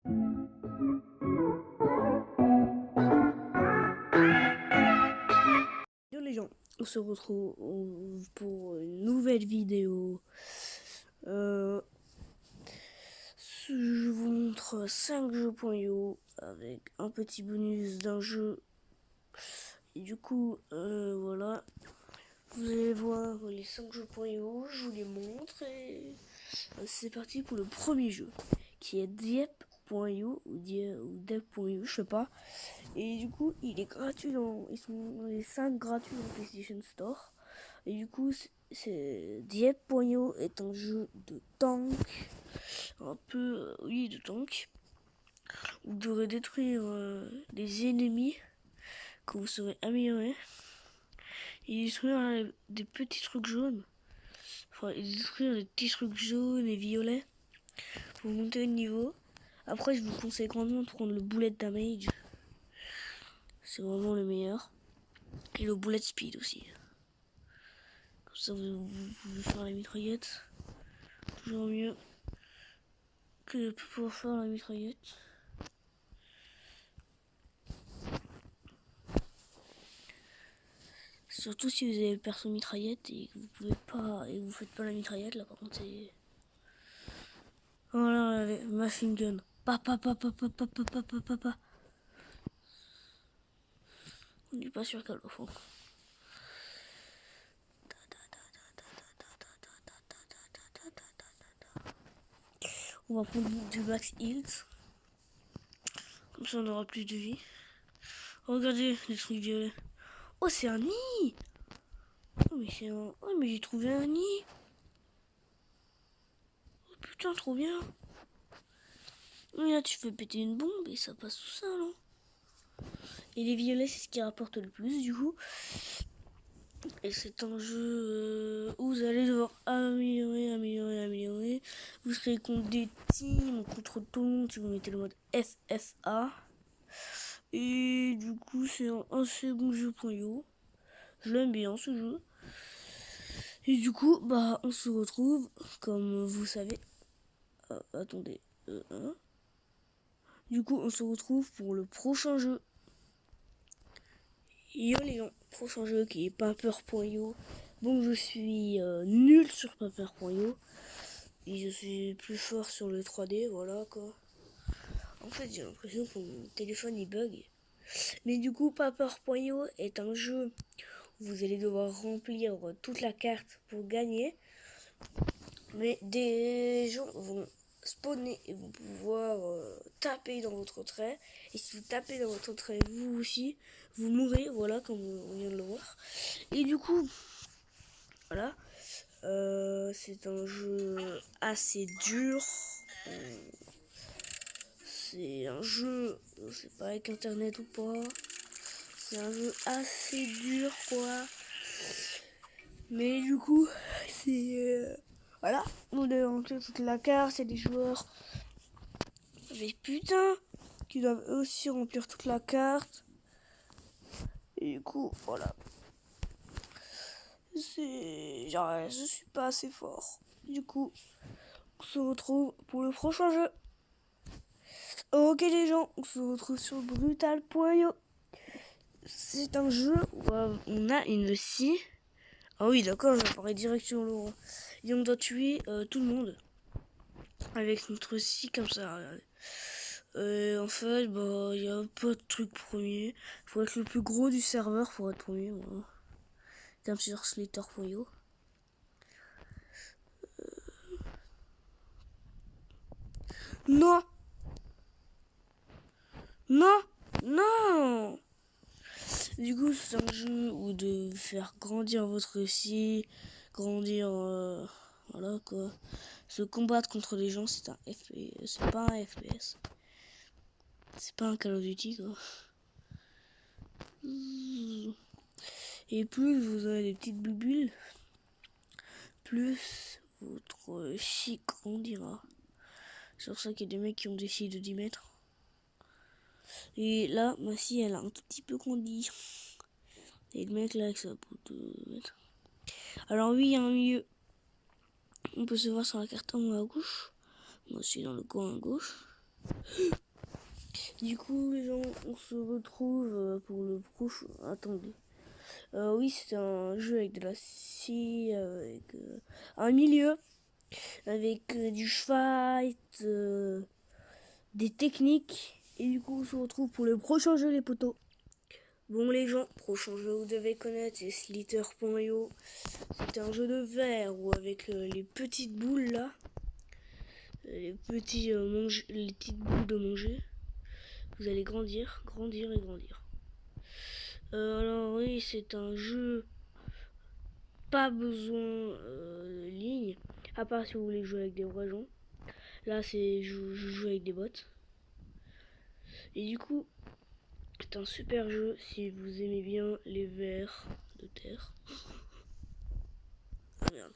Yo les gens, on se retrouve pour une nouvelle vidéo. Je vous montre 5 jeux.io avec un petit bonus d'un jeu. Et du coup, voilà. Vous allez voir les 5 jeux.io, je vous les montre et c'est parti pour le premier jeu qui est Diep.io ou Diep.io, je sais pas. Et du coup, il est gratuit ils sont les 5 gratuits dans PlayStation Store. Et du coup, Diep.io est un jeu de tank, un peu, oui, de tank. Vous devrez détruire des ennemis que vous serez amélioré et détruire des petits trucs jaunes. Enfin, détruire des petits trucs jaunes et violets pour monter le niveau. Après, je vous conseille grandement de prendre le bullet damage. C'est vraiment le meilleur. Et le bullet speed aussi. Comme ça, vous pouvez faire la mitraillette. Toujours mieux que de pouvoir faire la mitraillette. Surtout si vous avez le perso mitraillette et que vous pouvez pas et que vous faites pas la mitraillette, là par contre c'est. Voilà, machine gun. Papa. On n'est pas sûr qu'elle le fond. On va prendre du max health. Comme ça on aura plus de vie. Regardez les trucs violets. Oh c'est un nid. Oh mais c'est un. Oh mais j'ai trouvé un nid. Oh putain trop bien. Et là tu fais péter une bombe et ça passe tout seul hein. Et les violets c'est ce qui rapporte le plus du coup. Et c'est un jeu où vous allez devoir améliorer. Vous serez contre des teams, contre tout le monde si vous mettez le mode FFA. Et du coup c'est un second jeu.io. Je l'aime bien ce jeu. Et du coup bah on se retrouve comme vous savez. Attendez. Du coup on se retrouve pour le prochain jeu. Yo les gens, prochain jeu qui est Paper.io. Bon je suis nul sur Paper.io. Et je suis plus fort sur le 3D, voilà quoi. En fait j'ai l'impression que mon téléphone il bug. Mais du coup Paper.io est un jeu où vous allez devoir remplir toute la carte pour gagner. Mais des gens vont spawner et vont pouvoir taper dans votre trait. Et si vous tapez dans votre trait, vous aussi, vous mourrez, voilà, comme on vient de le voir. Et du coup, voilà, c'est un jeu assez dur. C'est un jeu, je sais pas avec internet ou pas. C'est un jeu assez dur, quoi. Mais du coup, c'est... voilà, on doit remplir toute la carte, il y a des joueurs. Mais putain, qui doivent eux aussi remplir toute la carte. Et du coup, voilà. Genre, je suis pas assez fort. Du coup, on se retrouve pour le prochain jeu. Ok les gens, on se retrouve sur Brutal.io. C'est un jeu où on a une scie. Ah oui d'accord, j'apparais direct sur le. Et on doit tuer tout le monde. Avec notre scie comme ça, regardez. En fait, bah, il n'y a pas de truc premier. Faut être le plus gros du serveur pour être premier, voilà. Comme sur Slater.io. Non! Non! Non! Du coup, c'est un jeu où de faire grandir votre récit, grandir, voilà quoi. Se combattre contre les gens, c'est un FPS, c'est pas un FPS. C'est pas un Call of Duty quoi. Et plus vous avez des petites bulles, plus votre chi grandira. C'est pour ça qu'il y a des mecs qui ont des scies de 10 mètres. Et là, ma scie, elle a un tout petit peu grandi. Et le mec là, avec sa peau de mètre. Alors oui, il y a un milieu. On peut se voir sur la carte en haut à gauche. Moi aussi dans le coin à gauche. Du coup, les gens, on se retrouve pour le prochain. Attendez. Oui, c'est un jeu avec de la scie, avec un milieu, avec du fight, des techniques. Et du coup, on se retrouve pour le prochain jeu, les potos. Bon, les gens, prochain jeu, vous devez connaître, c'est Slither.io. C'est un jeu de verre où avec les petites boules là, les petites boules de manger, vous allez grandir, grandir et grandir. Alors oui, c'est un jeu, pas besoin de ligne, à part si vous voulez jouer avec des vrais gens. Là, je joue avec des bots. Et du coup, c'est un super jeu si vous aimez bien les vers de terre. Ah merde.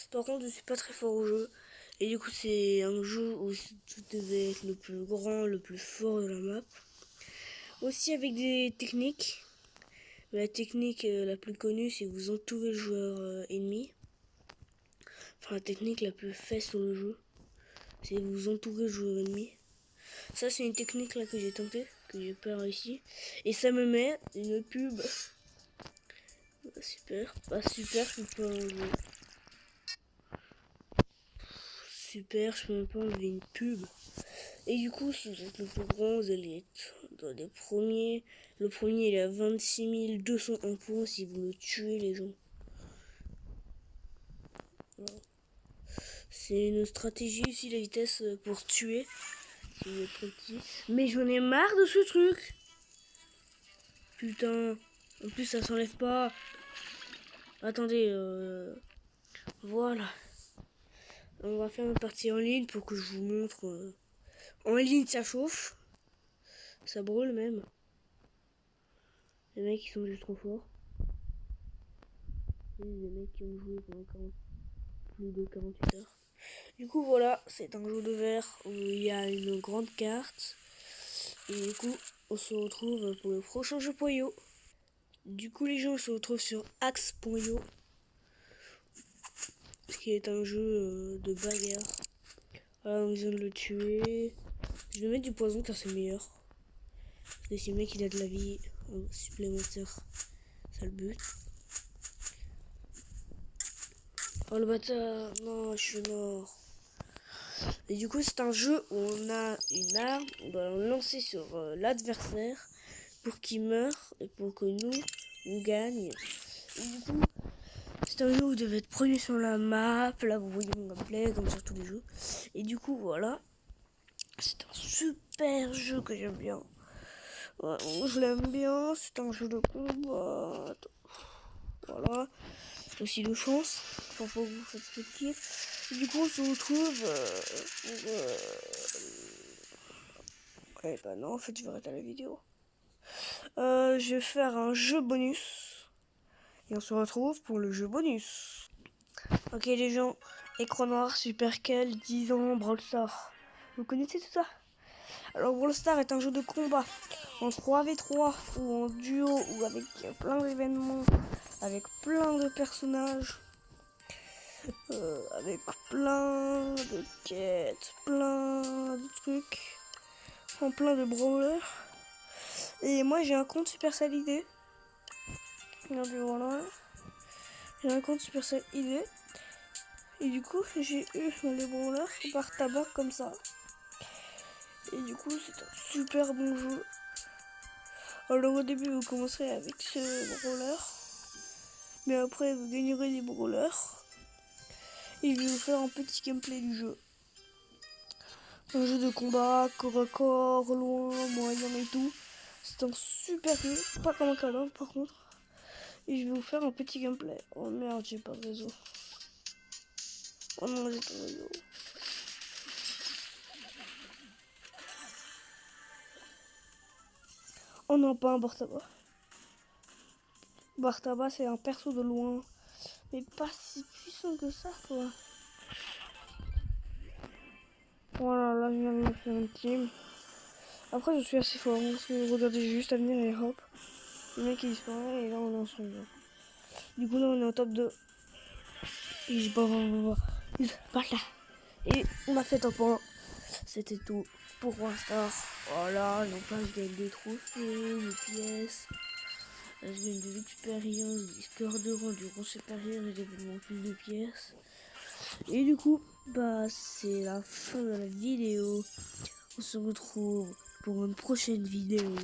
Par contre, je suis pas très fort au jeu. Et du coup, c'est un jeu où tout devait être le plus grand, le plus fort de la map. Aussi avec des techniques. La technique la plus connue, c'est vous entourer le joueur ennemi. Enfin, la technique la plus faite sur le jeu, c'est vous entourer le joueur ennemi. Ça, c'est une technique là que j'ai tenté, que j'ai pas réussi. Et ça me met une pub. Super. Pas super, je peux pas enlever. Super, je peux même pas enlever une pub. Et du coup, si vous êtes le plus grand, vous allez être dans les premiers. Le premier, il est à 26 201 points si vous le tuez, les gens. Voilà. C'est une stratégie aussi, la vitesse pour tuer. Si vous êtes trop petit. Mais j'en ai marre de ce truc. Putain. En plus, ça s'enlève pas. Attendez, voilà. On va faire une partie en ligne pour que je vous montre. En ligne, ça chauffe. Ça brûle même. Les mecs, ils sont juste trop forts. Les mecs qui ont joué pendant plus de 48 heures. Du coup, voilà, c'est un jeu de verre où il y a une grande carte. Et du coup, on se retrouve pour le prochain jeu Poyo. Du coup, les gens se retrouvent sur Axe.io, qui est un jeu de bagarre. Voilà, on vient de le tuer. Je vais mettre du poison car c'est meilleur. Et si le mec il a de la vie supplémentaire, ça le bute. Oh le bâtard, non, je suis mort. Et du coup, c'est un jeu où on a une arme, on doit la lancer sur l'adversaire pour qu'il meure et pour que nous, on gagne. Et du coup, c'est un jeu où vous devez être premier sur la map. Là, vous voyez mon gameplay, comme sur tous les jeux. Et du coup, voilà. C'est un super jeu que j'aime bien. Ouais, je l'aime bien. C'est un jeu de combat. Voilà. Aussi de chance. Enfin, faut que vous faites expliquer. Du coup, on se retrouve Eh bah non, en fait, je vais arrêter la vidéo. Je vais faire un jeu bonus. Et on se retrouve pour le jeu bonus. Ok, les gens. Écran noir, Supercell, 10 ans, Brawl Stars. Vous connaissez tout ça? Alors, Brawl Stars est un jeu de combat en 3v3 ou en duo ou avec plein d'événements, avec plein de personnages, avec plein de quêtes, plein de trucs, en plein de brawlers. Et moi, j'ai un compte Supercell ID. Regardez, voilà. J'ai un compte Supercell ID. Et du coup, j'ai eu les brawlers par tabac comme ça. Et du coup, c'est un super bon jeu. Alors au début, vous commencerez avec ce brawler. Mais après, vous gagnerez des brawlers. Et je vais vous faire un petit gameplay du jeu. Un jeu de combat, corps à corps, loin, moyen et tout. C'est un super jeu. Pas comme un Call of par contre. Et je vais vous faire un petit gameplay. Oh merde, j'ai pas de réseau. Oh non, j'ai pas de réseau. Oh non, pas un Bartaba. Bartaba, c'est un perso de loin. Mais pas si puissant que ça, quoi. Voilà, là, je viens de me faire une team. Après, je suis assez fort. Parce que regardez, j'ai juste à venir et hop. Le mec, il disparaît et là, on est ensemble. Du coup, là, on est en top 2. Et je voilà. Et on a fait top 1. C'était tout. pour Rockstar. Voilà, donc là je gagne des trophées, des pièces. Là, je gagne de l'expérience, des scores de endurance supérieure et d'événements plus de pièces. Et du coup, bah c'est la fin de la vidéo. On se retrouve pour une prochaine vidéo.